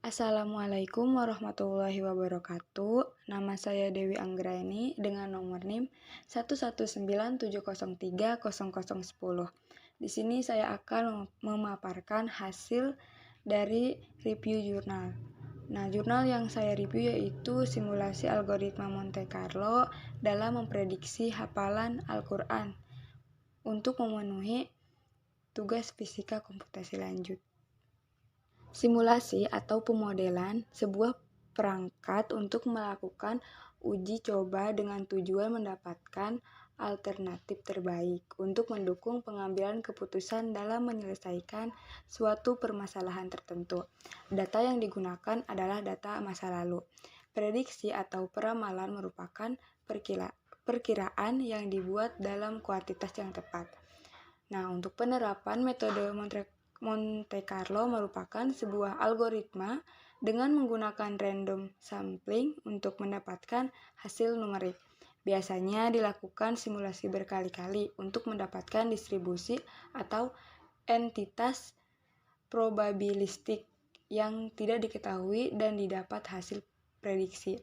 Assalamualaikum warahmatullahi wabarakatuh. Nama saya Dewi Anggraini dengan nomor NIM 11970300010. Di sini saya akan memaparkan hasil dari review jurnal. Nah, jurnal yang saya review yaitu simulasi algoritma Monte Carlo dalam memprediksi hafalan Al-Quran untuk memenuhi tugas fisika komputasi lanjut. Simulasi atau pemodelan sebuah perangkat untuk melakukan uji coba dengan tujuan mendapatkan alternatif terbaik untuk mendukung pengambilan keputusan dalam menyelesaikan suatu permasalahan tertentu. Data yang digunakan adalah data masa lalu. Prediksi atau peramalan merupakan perkiraan yang dibuat dalam kuantitas yang tepat. Nah, untuk penerapan metode Monte Carlo merupakan sebuah algoritma dengan menggunakan random sampling untuk mendapatkan hasil numerik. Biasanya dilakukan simulasi berkali-kali untuk mendapatkan distribusi atau entitas probabilistik yang tidak diketahui dan didapat hasil prediksi.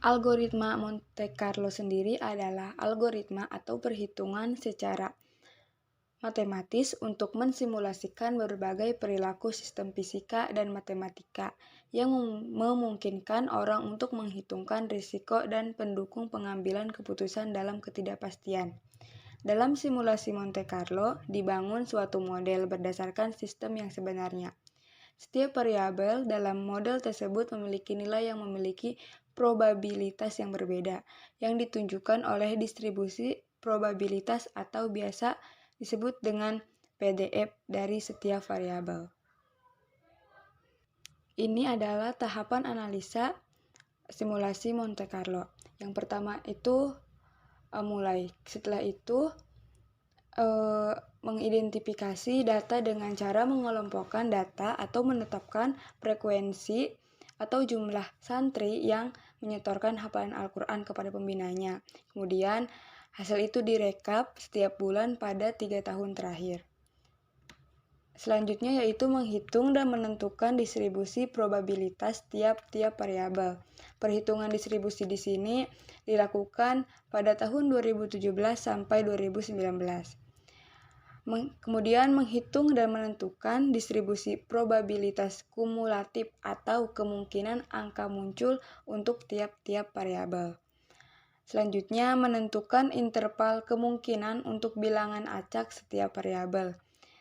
Algoritma Monte Carlo sendiri adalah algoritma atau perhitungan secara matematis untuk mensimulasikan berbagai perilaku sistem fisika dan matematika yang memungkinkan orang untuk menghitungkan risiko dan pendukung pengambilan keputusan dalam ketidakpastian. Dalam simulasi Monte Carlo, dibangun suatu model berdasarkan sistem yang sebenarnya. Setiap variabel dalam model tersebut memiliki nilai yang memiliki probabilitas yang berbeda, yang ditunjukkan oleh distribusi probabilitas atau biasa disebut dengan PDF dari setiap variabel. Ini adalah tahapan analisa simulasi Monte Carlo. Yang pertama itu mulai. Setelah itu mengidentifikasi data dengan cara mengelompokkan data atau menetapkan frekuensi atau jumlah santri yang menyetorkan hafalan Al-Quran kepada pembinanya. Kemudian hasil itu direkap setiap bulan pada 3 tahun terakhir. Selanjutnya yaitu menghitung dan menentukan distribusi probabilitas tiap-tiap variabel. Perhitungan distribusi di sini dilakukan pada tahun 2017 sampai 2019. Kemudian menghitung dan menentukan distribusi probabilitas kumulatif atau kemungkinan angka muncul untuk tiap-tiap variabel. Selanjutnya menentukan interval kemungkinan untuk bilangan acak setiap variabel.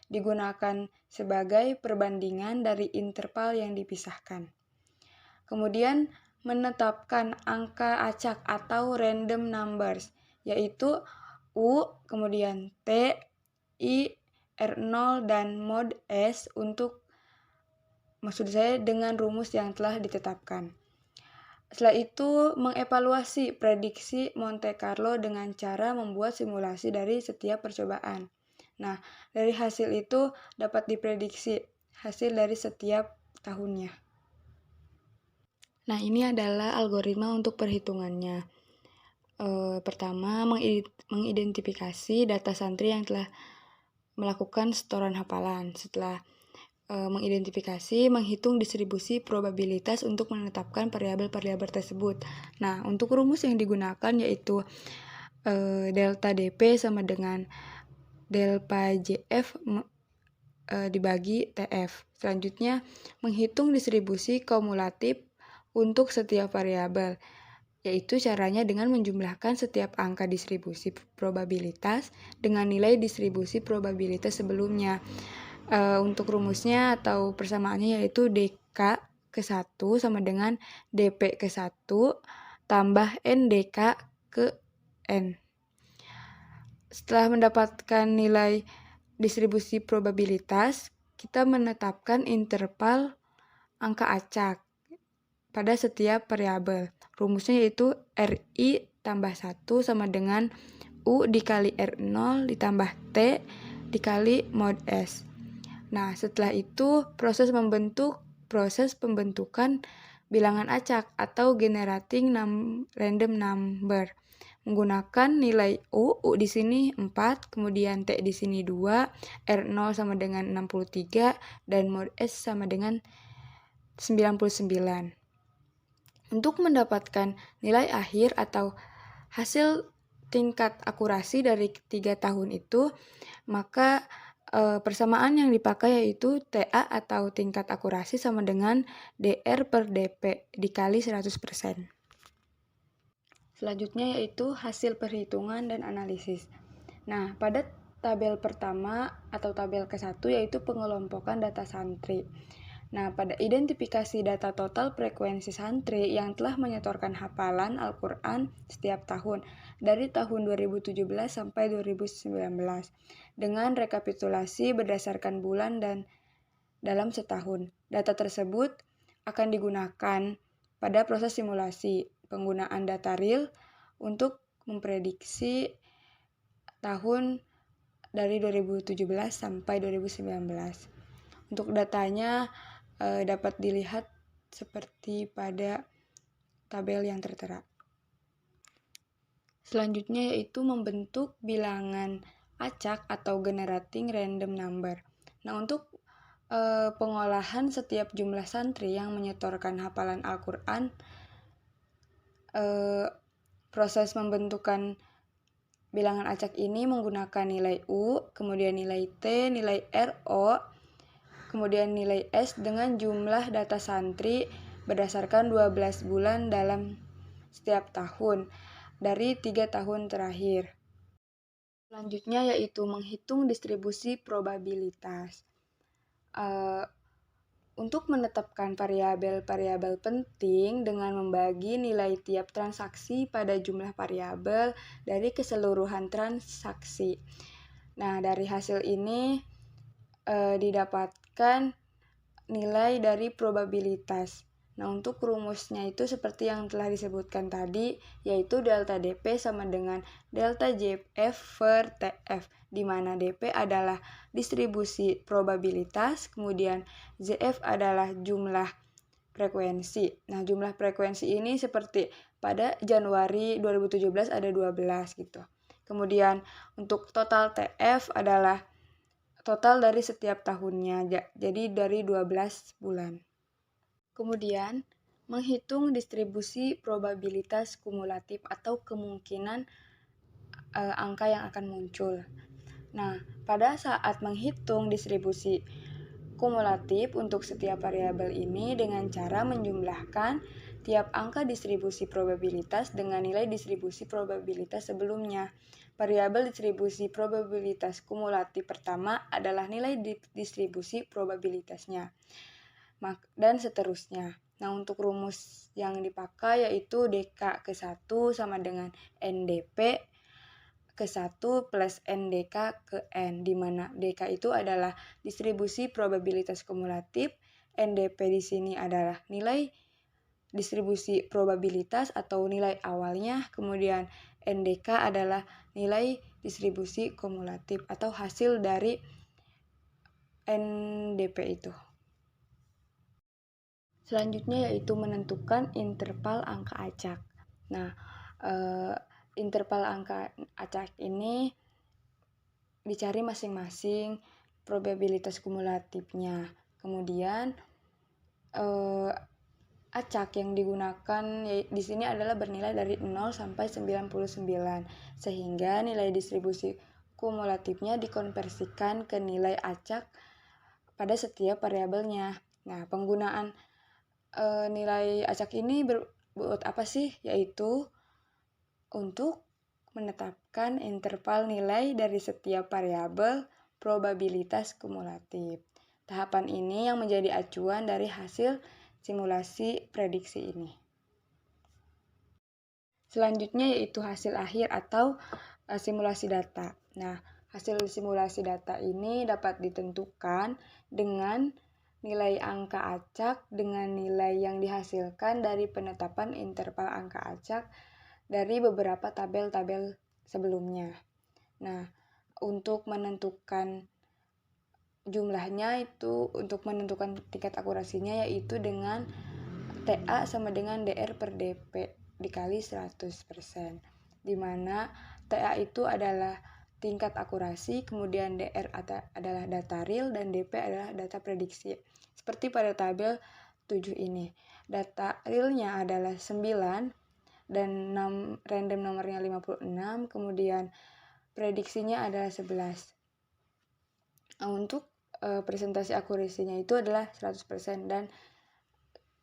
Digunakan sebagai perbandingan dari interval yang dipisahkan. Kemudian menetapkan angka acak atau random numbers, yaitu U, kemudian T, I, R0, dan mod S dengan rumus yang telah ditetapkan. Setelah itu, mengevaluasi prediksi Monte Carlo dengan cara membuat simulasi dari setiap percobaan. Nah, dari hasil itu dapat diprediksi hasil dari setiap tahunnya. Nah, ini adalah algoritma untuk perhitungannya. Pertama, mengidentifikasi data santri yang telah melakukan setoran hafalan. Setelah mengidentifikasi, menghitung distribusi probabilitas untuk menetapkan variabel-variabel tersebut. Nah, untuk rumus yang digunakan yaitu delta DP sama dengan delta JF dibagi TF. Selanjutnya, menghitung distribusi kumulatif untuk setiap variabel, yaitu caranya dengan menjumlahkan setiap angka distribusi probabilitas dengan nilai distribusi probabilitas sebelumnya. Untuk rumusnya atau persamaannya yaitu DK ke 1 sama dengan DP ke 1 tambah NDK ke N. Setelah mendapatkan nilai distribusi probabilitas, kita menetapkan interval angka acak pada setiap variabel. Rumusnya yaitu RI tambah 1 sama dengan U dikali R0 ditambah T dikali mod S. Nah, setelah itu proses pembentukan bilangan acak atau generating random number menggunakan nilai U di sini 4, kemudian T di sini 2, R0 sama dengan 63 dan mod S sama dengan 99. Untuk mendapatkan nilai akhir atau hasil tingkat akurasi dari 3 tahun itu, maka persamaan yang dipakai yaitu TA atau tingkat akurasi sama dengan DR per DP dikali 100%. Selanjutnya yaitu hasil perhitungan dan analisis. Nah, pada tabel pertama atau tabel ke-1 yaitu pengelompokan data santri. Nah, pada identifikasi data total frekuensi santri yang telah menyetorkan hafalan Al-Quran setiap tahun dari tahun 2017 sampai 2019 dengan rekapitulasi berdasarkan bulan dan dalam setahun. Data tersebut akan digunakan pada proses simulasi penggunaan data real untuk memprediksi tahun dari 2017 sampai 2019. Untuk datanya dapat dilihat seperti pada tabel yang tertera. Selanjutnya yaitu membentuk bilangan acak atau generating random number. Nah, untuk pengolahan setiap jumlah santri yang menyetorkan hafalan Al-Quran, proses membentukan bilangan acak ini menggunakan nilai U, kemudian nilai T, nilai RO, kemudian nilai S dengan jumlah data santri berdasarkan 12 bulan dalam setiap tahun dari 3 tahun terakhir. Selanjutnya yaitu menghitung distribusi probabilitas. Untuk menetapkan variabel-variabel penting dengan membagi nilai tiap transaksi pada jumlah variabel dari keseluruhan transaksi. Nah, dari hasil ini didapatkan nilai dari probabilitas. Nah, untuk rumusnya itu seperti yang telah disebutkan tadi, yaitu delta DP sama dengan delta JF per TF, di mana DP adalah distribusi probabilitas, kemudian ZF adalah jumlah frekuensi. Nah, jumlah frekuensi ini seperti pada Januari 2017 ada 12 gitu. Kemudian untuk total TF adalah total dari setiap tahunnya, jadi dari 12 bulan. Kemudian, menghitung distribusi probabilitas kumulatif atau kemungkinan angka yang akan muncul. Nah, pada saat menghitung distribusi kumulatif untuk setiap variabel ini dengan cara menjumlahkan tiap angka distribusi probabilitas dengan nilai distribusi probabilitas sebelumnya. Variabel distribusi probabilitas kumulatif pertama adalah nilai distribusi probabilitasnya, dan seterusnya. Nah, untuk rumus yang dipakai yaitu DK ke-1 sama dengan NDP ke-1 plus NDK ke N, di mana DK itu adalah distribusi probabilitas kumulatif, NDP di sini adalah nilai distribusi probabilitas atau nilai awalnya, kemudian NDK adalah nilai distribusi kumulatif atau hasil dari NDP itu. Selanjutnya yaitu menentukan interval angka acak. Nah, interval angka acak ini dicari masing-masing probabilitas kumulatifnya. Kemudian acak yang digunakan di sini adalah bernilai dari 0 sampai 99, sehingga nilai distribusi kumulatifnya dikonversikan ke nilai acak pada setiap variabelnya. Nah, penggunaan nilai acak ini buat apa sih? Yaitu untuk menetapkan interval nilai dari setiap variabel probabilitas kumulatif. Tahapan ini yang menjadi acuan dari hasil simulasi prediksi ini. Selanjutnya yaitu hasil akhir atau simulasi data. Nah, hasil simulasi data ini dapat ditentukan dengan nilai angka acak dengan nilai yang dihasilkan dari penetapan interval angka acak dari beberapa tabel-tabel sebelumnya. Nah, untuk menentukan jumlahnya itu, untuk menentukan tingkat akurasinya yaitu dengan TA sama dengan DR per DP dikali 100%, di mana TA itu adalah tingkat akurasi, kemudian DR adalah data real, dan DP adalah data prediksi. Seperti pada tabel 7 ini. Data realnya adalah 9 dan random nomornya 56, kemudian prediksinya adalah 11. Untuk presentasi akurasinya itu adalah 100% dan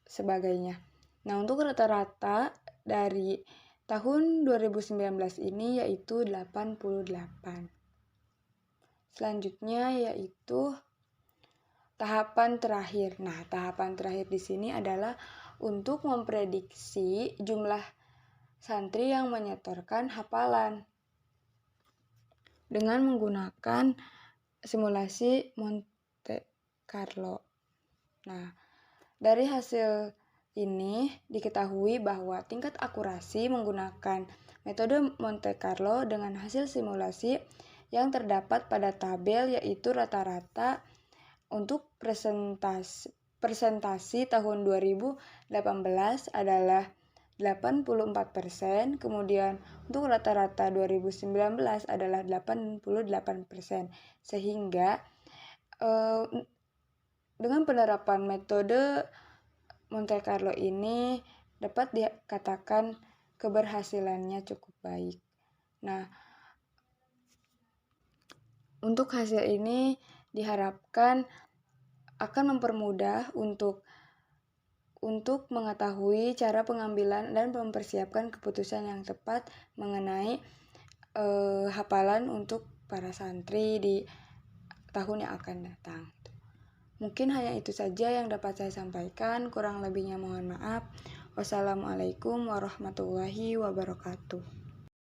sebagainya. Nah, untuk rata-rata dari tahun 2019 ini yaitu 88. Selanjutnya yaitu tahapan terakhir. Nah, tahapan terakhir di sini adalah untuk memprediksi jumlah santri yang menyetorkan hafalan dengan menggunakan simulasi Monte Carlo. Nah, dari hasil ini diketahui bahwa tingkat akurasi menggunakan metode Monte Carlo dengan hasil simulasi yang terdapat pada tabel yaitu rata-rata untuk presentasi tahun 2018 adalah 84%, kemudian untuk rata-rata 2019 adalah 88%. Sehingga dengan penerapan metode Monte Carlo ini dapat dikatakan keberhasilannya cukup baik. Nah, untuk hasil ini diharapkan akan mempermudah untuk mengetahui cara pengambilan dan mempersiapkan keputusan yang tepat mengenai hafalan untuk para santri di tahun yang akan datang. Mungkin hanya itu saja yang dapat saya sampaikan, kurang lebihnya mohon maaf. Wassalamualaikum warahmatullahi wabarakatuh.